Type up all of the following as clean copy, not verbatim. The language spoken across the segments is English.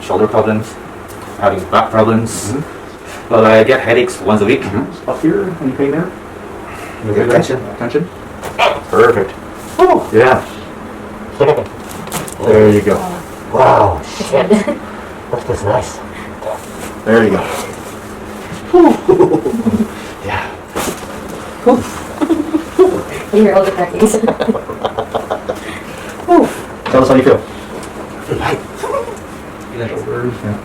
shoulder problems, having back problems. Well, I get headaches once a week. Up here, any pain there? Get tension. Tension? Perfect. Oh, yeah. There you go. Wow, shit. That was nice. There you go. Yeah. You hear all the crackings. Tell us how you feel. Right. Shoulders, yeah.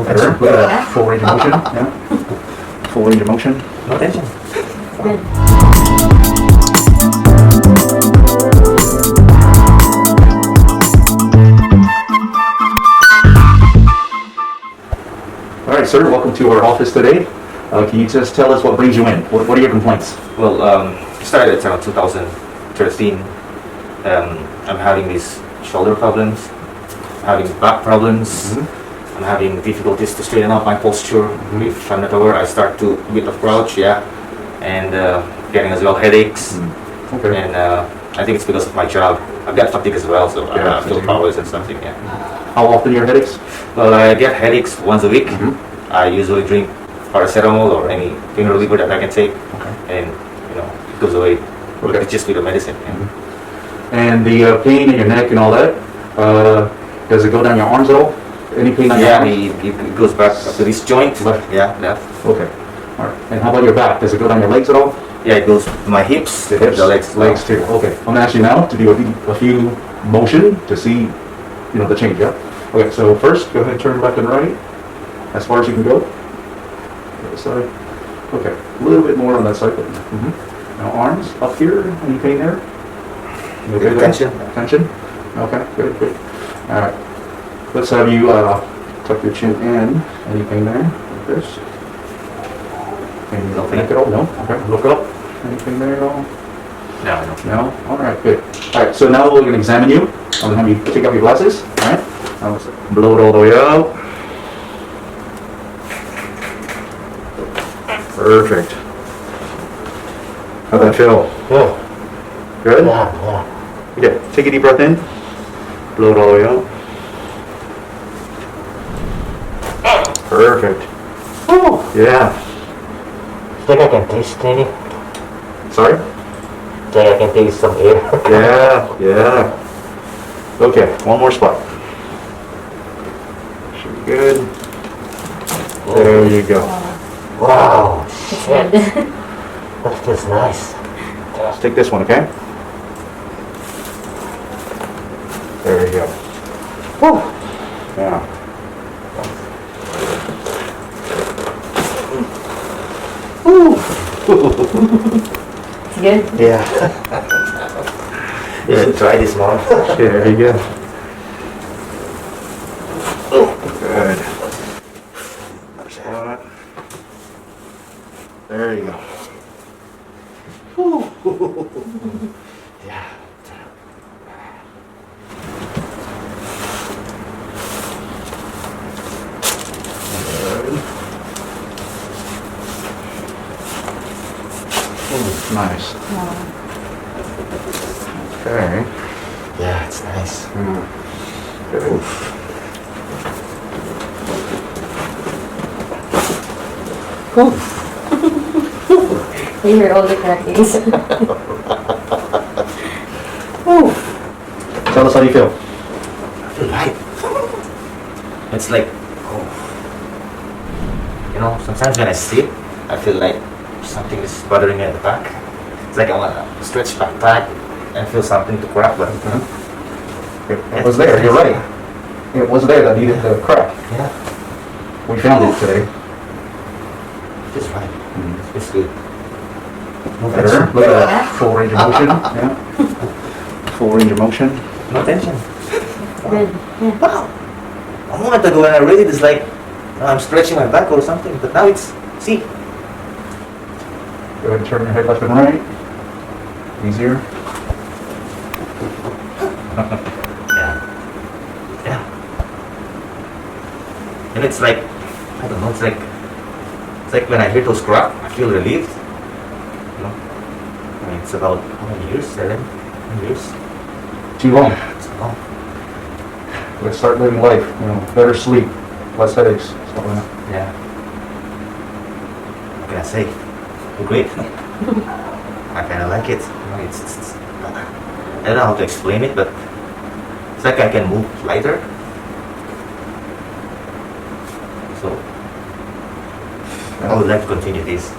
Better. Look at that. Full range of motion. Yeah. Full range of motion. No tension. Good. All right, sir. Welcome to our office today. Can you just tell us what brings you in? What are your complaints? Well, started around 2013. I'm having these shoulder problems, having back problems. I'm having difficulties to straighten out my posture. If I'm not aware, I start to a bit of crouch, and getting as well headaches. Okay. And I think it's because of my job. I've got fatigue as well, so Yeah, I feel fatigue. powers and something. Yeah. How often your headaches? Well, I get headaches once a week. I usually drink paracetamol or any pain reliever that I can take, and it goes away. Okay. It's just with the medicine. And the pain in your neck and all that, does it go down your arms at all? Any pain on your Yeah, arms? it goes back up to this joint. Left. Yeah, left. Okay. All right. And how about your back? Does it go down your legs at all? Yeah, it goes to my hips, The hips, the legs. legs too. Okay. I'm gonna ask you now to do a few motion to see, the change. Yeah. Okay. So first, go ahead and turn left and right as far as you can go. The other side. Okay. A little bit more on that side. Now arms up here. Any pain there? You okay there? Tension. Tension. Okay. Good. Good. All right. Let's have you tuck your chin in. Any pain there? Like this. Any neck at all? No. Okay. Look up. Anything there at all? No. No? All right, good. All right, so now we're going to examine you. I'm going to have you take off your glasses. All right? Now let's blow it all the way out. Perfect. How'd that feel? Good. Good? Yeah. Okay, take a deep breath in. Blow it all the way out. Perfect. Yeah. Think I can taste maybe? Sorry? Think I can taste some air? Yeah. Okay, one more spot. Should be good. There you go. Wow, It's shit. good. That feels nice. Let's take this one, okay? There you go. Yeah. It's good. Yeah. You should try this, Mom. There you go. Good. There you go. Yeah. Nice. Okay. Yeah, it's nice. Good. You hear all the crackings. Tell us how you feel. Right. It's like, sometimes when I sleep, I feel like something is bothering me at the back. It's like I want to stretch my back and feel something to crack, but It was there, you're right. It was there that needed the crack. yeah, We found it today. it's right. It's good. No Better. tension. Look at that. Full range of motion. Yeah. Full range of motion. No tension. Good. Yeah. Wow. A moment ago when I read it, it's like I'm stretching my back or something, but now it's, see, Go ahead and turn your head left and right. Easier. yeah. And it's like, I don't know, it's like when I hear those crack, I feel relieved. I mean, it's about how many years? 7 years? Too long. It's long. Let's start living life, better sleep, less headaches, stuff like that. Yeah. What can I say? You're great. I kind of like it. I don't know how to explain it, but it's like I can move lighter. So I would like to continue this.